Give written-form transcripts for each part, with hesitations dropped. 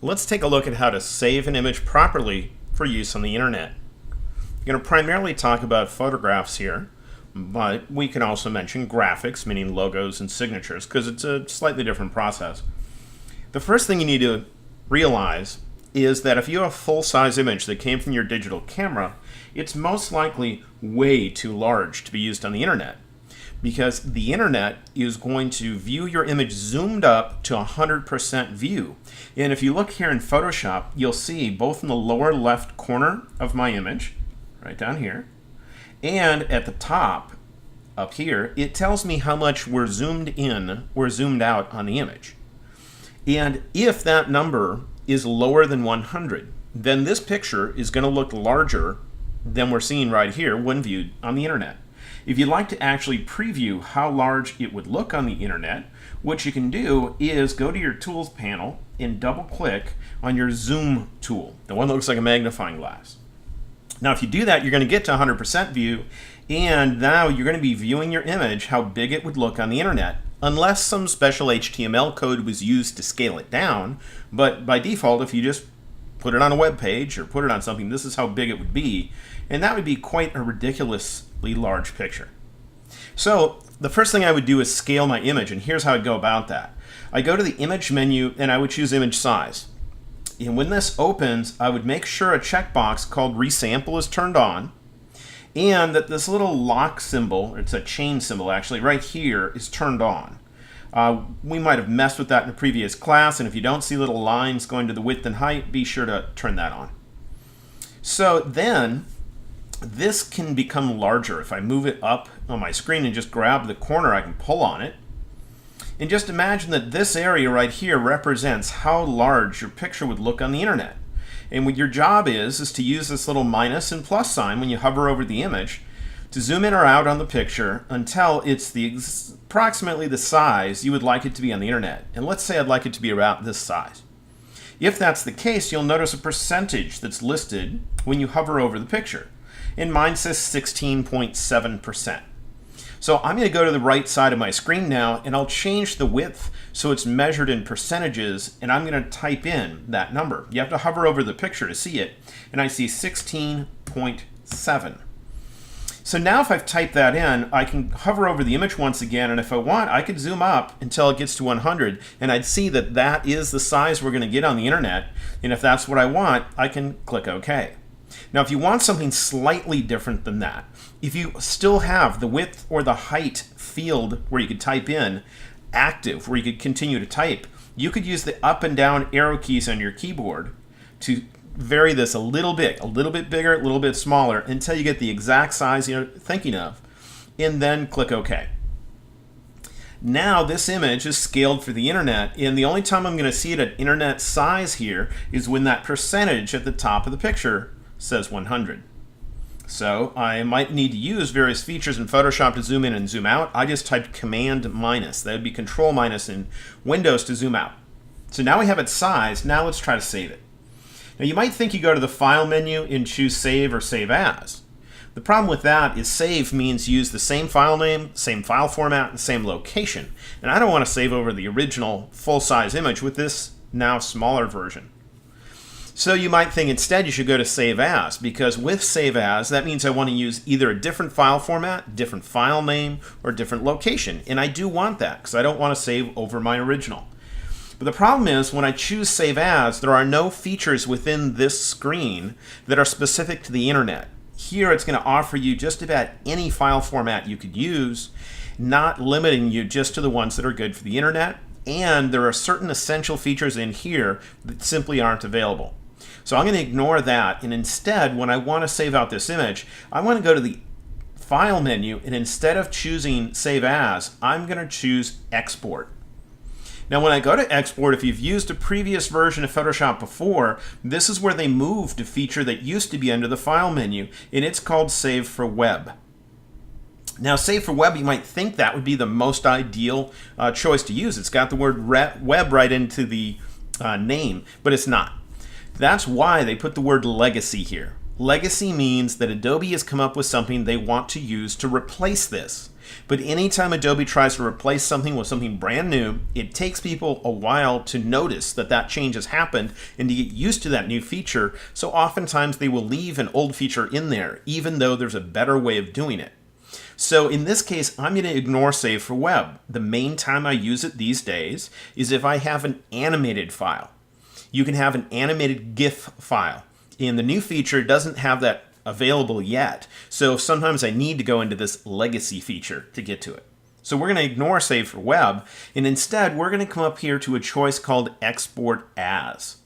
let's take a look at how to save an image properly for use on the internet. I'm going to primarily talk about photographs here, but we can also mention graphics, meaning logos and signatures, because it's a slightly different process. The first thing you need to realize is that if you have a full-size image that came from your digital camera, it's most likely way too large to be used on the internet, because the internet is going to view your image zoomed up to 100% view. And if you look here in Photoshop, you'll see both in the lower left corner of my image, right down here, and at the top up here, it tells me how much we're zoomed in or zoomed out on the image. And if that number is lower than 100, then this picture is going to look larger than we're seeing right here when viewed on the internet. If you'd like to actually preview how large it would look on the internet, what you can do is go to your tools panel and double click on your zoom tool, the one that looks like a magnifying glass. Now if you do that, you're going to get to 100% view, and now you're going to be viewing your image how big it would look on the internet, unless some special HTML code was used to scale it down. But by default, if you just put it on a web page or put it on something, this is how big it would be, and that would be quite a ridiculously large picture. So the first thing I would do is scale my image, and here's how I'd go about that. I go to the image menu and I would choose image size. And when this opens, I would make sure a checkbox called resample is turned on, and that this little lock symbol, it's a chain symbol actually, right here is turned on. We might have messed with that in a previous class, and if you don't see little lines going to the width and height, be sure to turn that on. So then this can become larger. If I move it up on my screen and just grab the corner, I can pull on it. And just imagine that this area right here represents how large your picture would look on the internet. And what your job is to use this little minus and plus sign when you hover over the image to zoom in or out on the picture until it's approximately the size you would like it to be on the internet. And let's say I'd like it to be about this size. If that's the case, you'll notice a percentage that's listed when you hover over the picture. And mine says 16.7%. So I'm going to go to the right side of my screen now, and I'll change the width so it's measured in percentages, and I'm going to type in that number. You have to hover over the picture to see it, and I see 16.7. So now if I've typed that in, I can hover over the image once again, and if I want, I could zoom up until it gets to 100, and I'd see that that is the size we're going to get on the internet, and if that's what I want, I can click OK. Now if you want something slightly different than that, if you still have the width or the height field where you could type in active, where you could continue to type, you could use the up and down arrow keys on your keyboard to vary this a little bit bigger, a little bit smaller, until you get the exact size you're thinking of, and then click OK. Now this image is scaled for the internet, and the only time I'm going to see it at internet size here is when that percentage at the top of the picture says 100. So I might need to use various features in Photoshop to zoom in and zoom out. I just typed Command minus. That would be Control minus in Windows to zoom out. So now we have its size. Now let's try to save it. Now you might think you go to the File menu and choose Save or Save As. The problem with that is save means use the same file name, same file format, and same location. And I don't want to save over the original full-size image with this now smaller version. So you might think instead you should go to Save As, because with Save As, that means I want to use either a different file format, different file name, or different location. And I do want that, because I don't want to save over my original. But the problem is, when I choose Save As, there are no features within this screen that are specific to the internet. Here it's going to offer you just about any file format you could use, not limiting you just to the ones that are good for the internet. And there are certain essential features in here that simply aren't available. So I'm going to ignore that, and instead, when I want to save out this image, I want to go to the File menu, and instead of choosing Save As, I'm going to choose Export. Now when I go to Export, if you've used a previous version of Photoshop before, this is where they moved a feature that used to be under the File menu, and it's called Save for Web. Now Save for Web, you might think that would be the most ideal choice to use. It's got the word web right into the name, but it's not. That's why they put the word legacy here. Legacy means that Adobe has come up with something they want to use to replace this. But anytime Adobe tries to replace something with something brand new, it takes people a while to notice that that change has happened and to get used to that new feature. So oftentimes they will leave an old feature in there, even though there's a better way of doing it. So in this case, I'm going to ignore Save for Web. The main time I use it these days is if I have an animated file. You can have an animated GIF file. And the new feature doesn't have that available yet. So sometimes I need to go into this legacy feature to get to it. So we're going to ignore Save for Web, and instead we're going to come up here to a choice called Export As.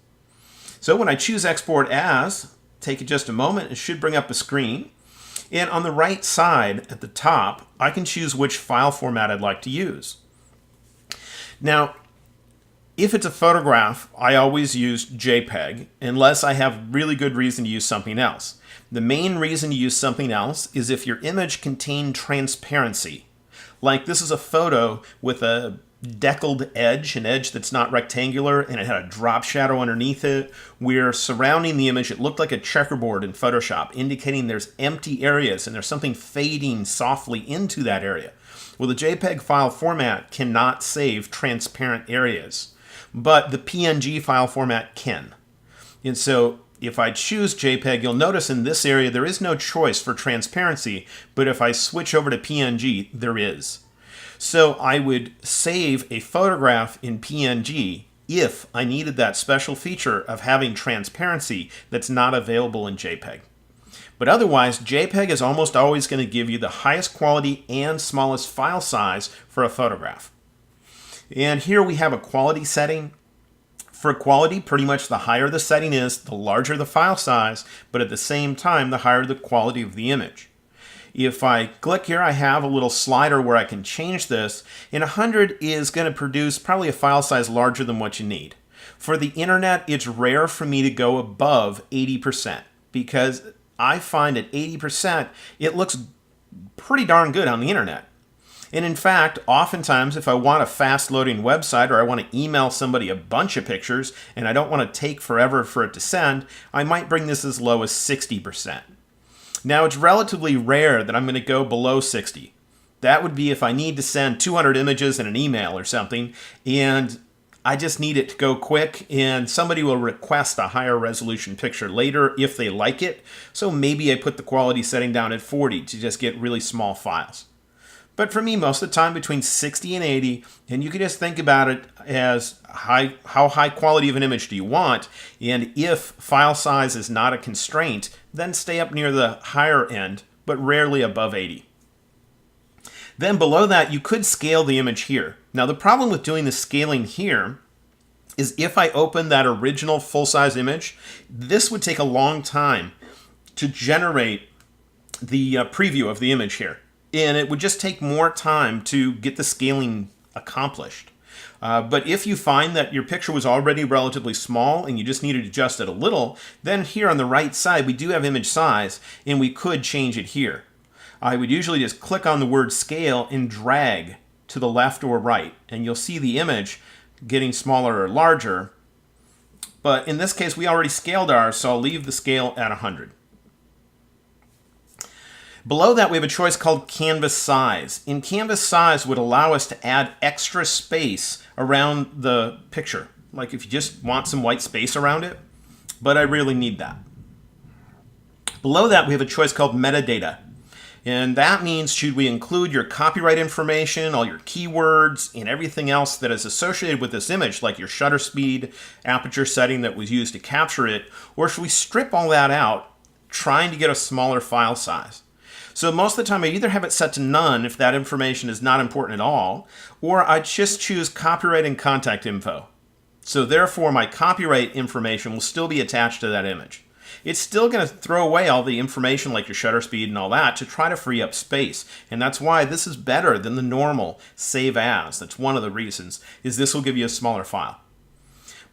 So when I choose Export As, take it just a moment, it should bring up a screen. And on the right side at the top, I can choose which file format I'd like to use. Now, if it's a photograph, I always use JPEG unless I have really good reason to use something else. The main reason to use something else is if your image contained transparency. Like this is a photo with a deckled edge, an edge that's not rectangular, and it had a drop shadow underneath it, where surrounding the image it looked like a checkerboard in Photoshop, indicating there's empty areas and there's something fading softly into that area. Well, the JPEG file format cannot save transparent areas, but the PNG file format can. And so if I choose JPEG, you'll notice in this area there is no choice for transparency, but if I switch over to PNG, there is. So I would save a photograph in PNG if I needed that special feature of having transparency that's not available in JPEG. But otherwise, JPEG is almost always going to give you the highest quality and smallest file size for a photograph. And here we have a quality setting. For quality, pretty much the higher the setting is, the larger the file size, but at the same time, the higher the quality of the image. If I click here, I have a little slider where I can change this, and 100 is going to produce probably a file size larger than what you need. For the internet, it's rare for me to go above 80% because I find at 80%, it looks pretty darn good on the internet. And in fact, oftentimes if I want a fast loading website or I want to email somebody a bunch of pictures and I don't want to take forever for it to send, I might bring this as low as 60%. Now it's relatively rare that I'm going to go below 60. That would be if I need to send 200 images in an email or something and I just need it to go quick and somebody will request a higher resolution picture later if they like it. So maybe I put the quality setting down at 40 to just get really small files. But for me, most of the time between 60 and 80, and you can just think about it as how high quality of an image do you want, and if file size is not a constraint, then stay up near the higher end, but rarely above 80. Then below that, you could scale the image here. Now the problem with doing the scaling here is if I open that original full-size image, this would take a long time to generate the preview of the image here. And it would just take more time to get the scaling accomplished. But if you find that your picture was already relatively small and you just needed to adjust it a little, then here on the right side we do have image size and we could change it here. I would usually just click on the word scale and drag to the left or right, and you'll see the image getting smaller or larger. But in this case we already scaled ours, so I'll leave the scale at 100. Below that, we have a choice called Canvas Size. And Canvas Size would allow us to add extra space around the picture. Like if you just want some white space around it, but I really need that. Below that, we have a choice called Metadata. And that means should we include your copyright information, all your keywords, and everything else that is associated with this image, like your shutter speed, aperture setting that was used to capture it, or should we strip all that out, trying to get a smaller file size? So most of the time I either have it set to none if that information is not important at all, or I just choose copyright and contact info. So therefore my copyright information will still be attached to that image. It's still going to throw away all the information like your shutter speed and all that to try to free up space. And that's why this is better than the normal save as. That's one of the reasons, is this will give you a smaller file.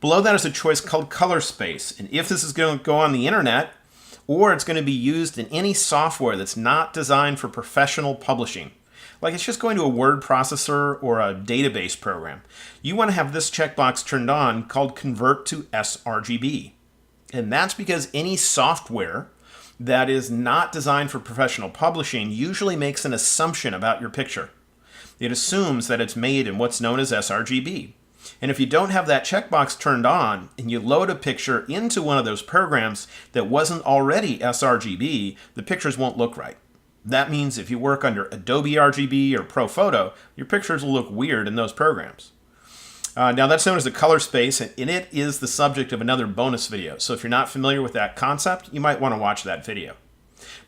Below that is a choice called color space. And if this is going to go on the internet, or it's going to be used in any software that's not designed for professional publishing. Like it's just going to a word processor or a database program. You want to have this checkbox turned on called Convert to sRGB. And that's because any software that is not designed for professional publishing usually makes an assumption about your picture. It assumes that it's made in what's known as sRGB. And if you don't have that checkbox turned on and you load a picture into one of those programs that wasn't already sRGB, the pictures won't look right. That means if you work under Adobe RGB or ProPhoto, your pictures will look weird in those programs. Now that's known as the color space, and it is the subject of another bonus video. So if you're not familiar with that concept, you might want to watch that video.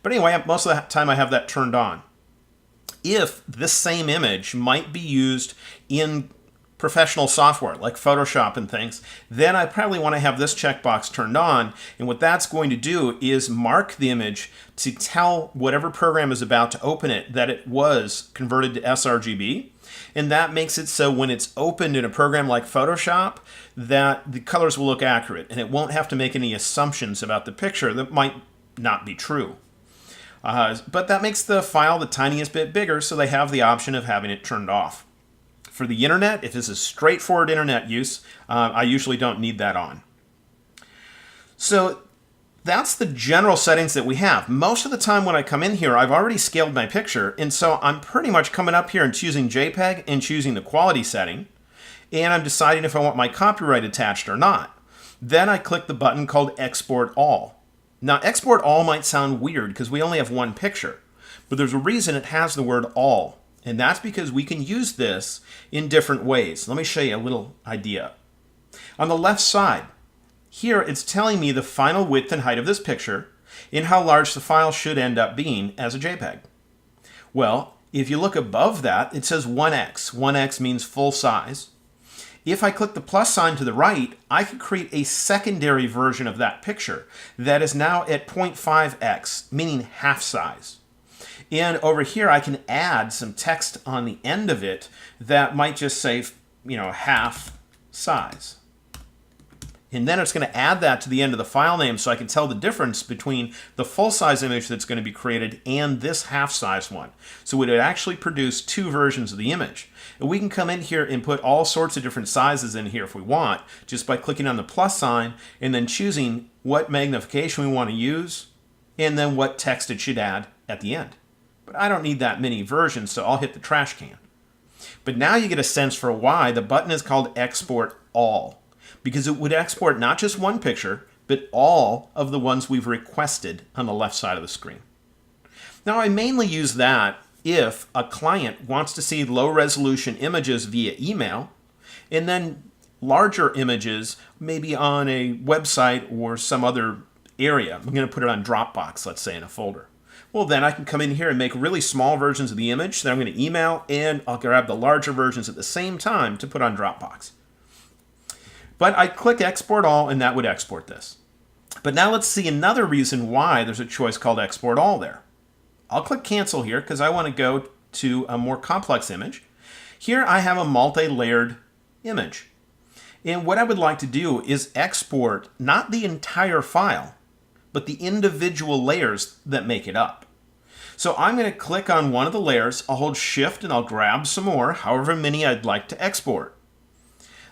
But anyway, most of the time I have that turned on. If this same image might be used in professional software like Photoshop and things, then I probably want to have this checkbox turned on. And what that's going to do is mark the image to tell whatever program is about to open it that it was converted to sRGB. And that makes it so when it's opened in a program like Photoshop, that the colors will look accurate and it won't have to make any assumptions about the picture that might not be true. But that makes the file the tiniest bit bigger, so they have the option of having it turned off. For the internet, if this is straightforward internet use, I usually don't need that on. So that's the general settings that we have. Most of the time when I come in here, I've already scaled my picture, and so I'm pretty much coming up here and choosing JPEG and choosing the quality setting, and I'm deciding if I want my copyright attached or not. Then I click the button called Export All. Now, Export All might sound weird because we only have one picture, but there's a reason it has the word all. And that's because we can use this in different ways. Let me show you a little idea. On the left side, here it's telling me the final width and height of this picture and how large the file should end up being as a JPEG. Well, if you look above that, it says 1x. 1x means full size. If I click the plus sign to the right, I can create a secondary version of that picture that is now at 0.5x, meaning half size. And over here, I can add some text on the end of it that might just say, half size. And then it's going to add that to the end of the file name so I can tell the difference between the full-size image that's going to be created and this half-size one. So it would actually produce two versions of the image. And we can come in here and put all sorts of different sizes in here if we want, just by clicking on the plus sign and then choosing what magnification we want to use and then what text it should add at the end. But I don't need that many versions, so I'll hit the trash can. But now you get a sense for why the button is called Export All, because it would export not just one picture, but all of the ones we've requested on the left side of the screen. Now, I mainly use that if a client wants to see low-resolution images via email, and then larger images maybe on a website or some other area. I'm going to put it on Dropbox, let's say, in a folder. Well, then I can come in here and make really small versions of the image that I'm going to email, and I'll grab the larger versions at the same time to put on Dropbox. But I click Export All, and that would export this. But now let's see another reason why there's a choice called Export All there. I'll click Cancel here because I want to go to a more complex image. Here I have a multi-layered image. And what I would like to do is export not the entire file, but the individual layers that make it up. So I'm going to click on one of the layers, I'll hold Shift and I'll grab some more, however many I'd like to export.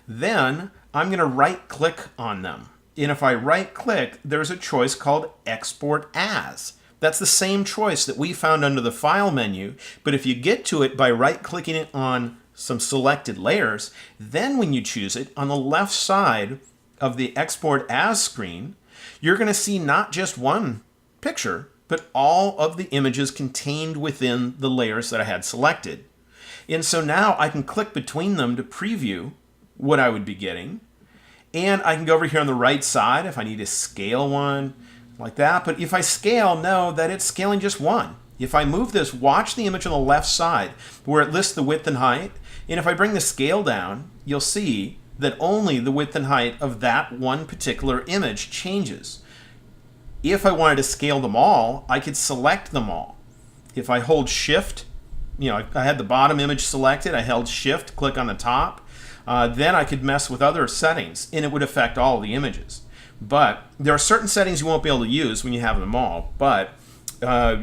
Then I'm going to right-click on them. And if I right-click, there's a choice called Export As. That's the same choice that we found under the File menu, but if you get to it by right-clicking it on some selected layers, then when you choose it, on the left side of the Export As screen, you're going to see not just one picture, but all of the images contained within the layers that I had selected. And so now I can click between them to preview what I would be getting. And I can go over here on the right side if I need to scale one like that. But if I scale, know that it's scaling just one. If I move this, watch the image on the left side where it lists the width and height. And if I bring the scale down, you'll see that only the width and height of that one particular image changes. If I wanted to scale them all, I could select them all. If I hold Shift, I had the bottom image selected, I held Shift, click on the top, then I could mess with other settings and it would affect all of the images. But there are certain settings you won't be able to use when you have them all, but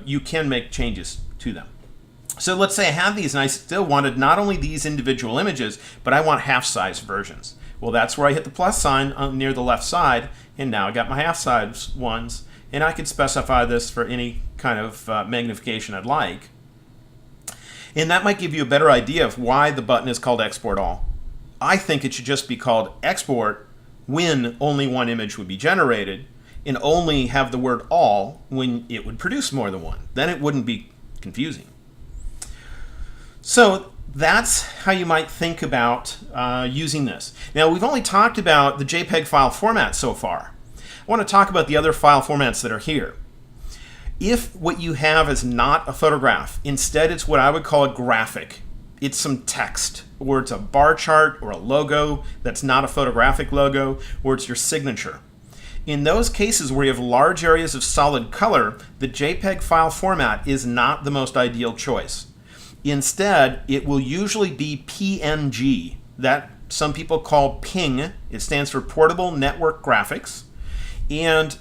you can make changes to them. So let's say I have these and I still wanted not only these individual images, but I want half-size versions. Well, that's where I hit the plus sign near the left side, and now I got my half-size ones, and I could specify this for any kind of magnification I'd like. And that might give you a better idea of why the button is called Export All. I think it should just be called Export when only one image would be generated, and only have the word all when it would produce more than one. Then it wouldn't be confusing. So that's how you might think about using this. Now, we've only talked about the JPEG file format so far. I want to talk about the other file formats that are here. If what you have is not a photograph, instead it's what I would call a graphic. It's some text, or it's a bar chart or a logo that's not a photographic logo, or it's your signature. In those cases where you have large areas of solid color, the JPEG file format is not the most ideal choice. Instead, it will usually be PNG. That some people call PNG. It stands for Portable Network Graphics. And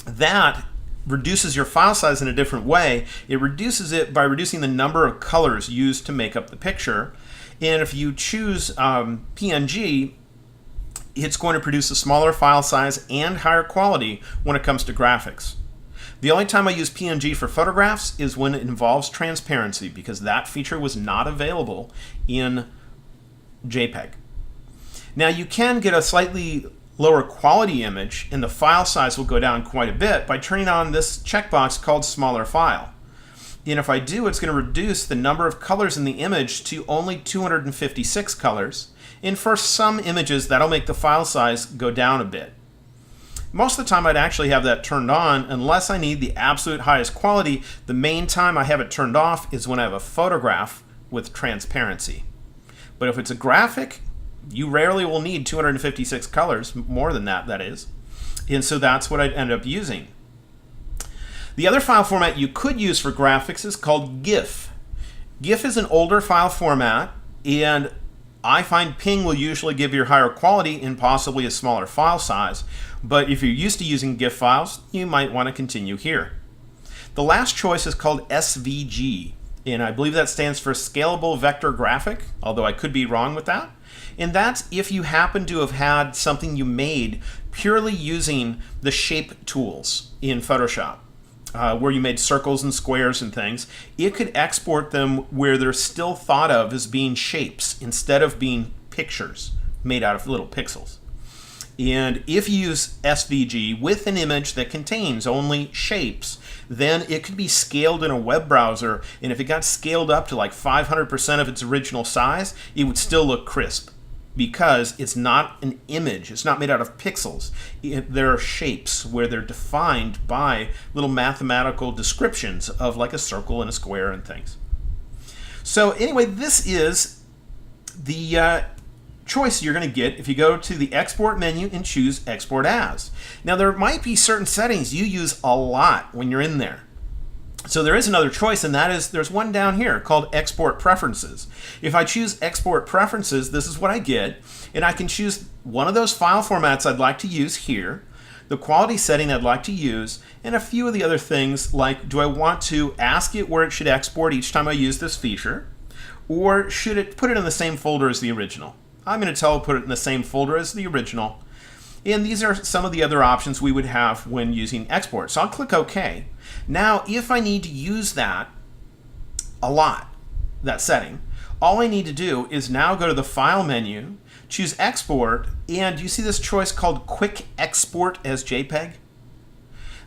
that reduces your file size in a different way. It reduces it by reducing the number of colors used to make up the picture. And if you choose PNG, it's going to produce a smaller file size and higher quality when it comes to graphics. The only time I use PNG for photographs is when it involves transparency, because that feature was not available in JPEG. Now, you can get a slightly lower quality image, and the file size will go down quite a bit by turning on this checkbox called Smaller File. And if I do, it's going to reduce the number of colors in the image to only 256 colors. And for some images, that'll make the file size go down a bit. Most of the time, I'd actually have that turned on unless I need the absolute highest quality. The main time I have it turned off is when I have a photograph with transparency. But if it's a graphic, you rarely will need 256 colors, more than that, that is. And so that's what I'd end up using. The other file format you could use for graphics is called GIF. GIF is an older file format, and I find PNG will usually give you higher quality and possibly a smaller file size. But if you're used to using GIF files, you might want to continue here. The last choice is called SVG, and I believe that stands for Scalable Vector Graphic, although I could be wrong with that. And that's if you happen to have had something you made purely using the shape tools in Photoshop, where you made circles and squares and things. It could export them where they're still thought of as being shapes instead of being pictures made out of little pixels. And if you use SVG with an image that contains only shapes, then it could be scaled in a web browser, and if it got scaled up to like 500% of its original size, it would still look crisp, because it's not an image. It's not made out of pixels. There are shapes where they're defined by little mathematical descriptions of like a circle and a square and things. So anyway, this is the choice you're going to get if you go to the export menu and choose Export As. Now, there might be certain settings you use a lot when you're in there. So there is another choice, and that is there's one down here called Export Preferences. If I choose Export Preferences, this is what I get, and I can choose one of those file formats I'd like to use here, the quality setting I'd like to use, and a few of the other things like, do I want to ask it where it should export each time I use this feature, or should it put it in the same folder as the original? I'm going to tell it put it in the same folder as the original. And these are some of the other options we would have when using export. So I'll click OK. Now, if I need to use that a lot, that setting, all I need to do is now go to the File menu, choose Export, and you see this choice called Quick Export as JPEG?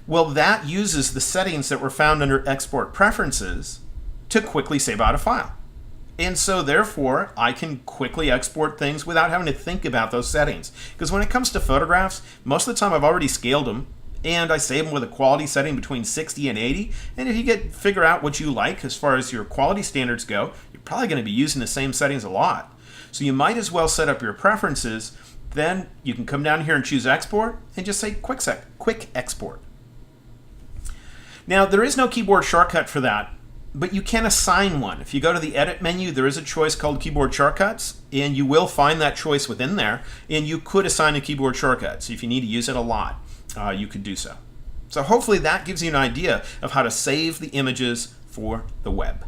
Well, that uses the settings that were found under Export Preferences to quickly save out a file. And so therefore, I can quickly export things without having to think about those settings. Because when it comes to photographs, most of the time I've already scaled them, and I save them with a quality setting between 60 and 80. And if you figure out what you like as far as your quality standards go, you're probably going to be using the same settings a lot. So you might as well set up your preferences. Then you can come down here and choose Export and just say Quick Export. Now, there is no keyboard shortcut for that, but you can assign one. If you go to the Edit menu, there is a choice called Keyboard Shortcuts, and you will find that choice within there, and you could assign a keyboard shortcut. So if you need to use it a lot, you could do so. So hopefully that gives you an idea of how to save the images for the web.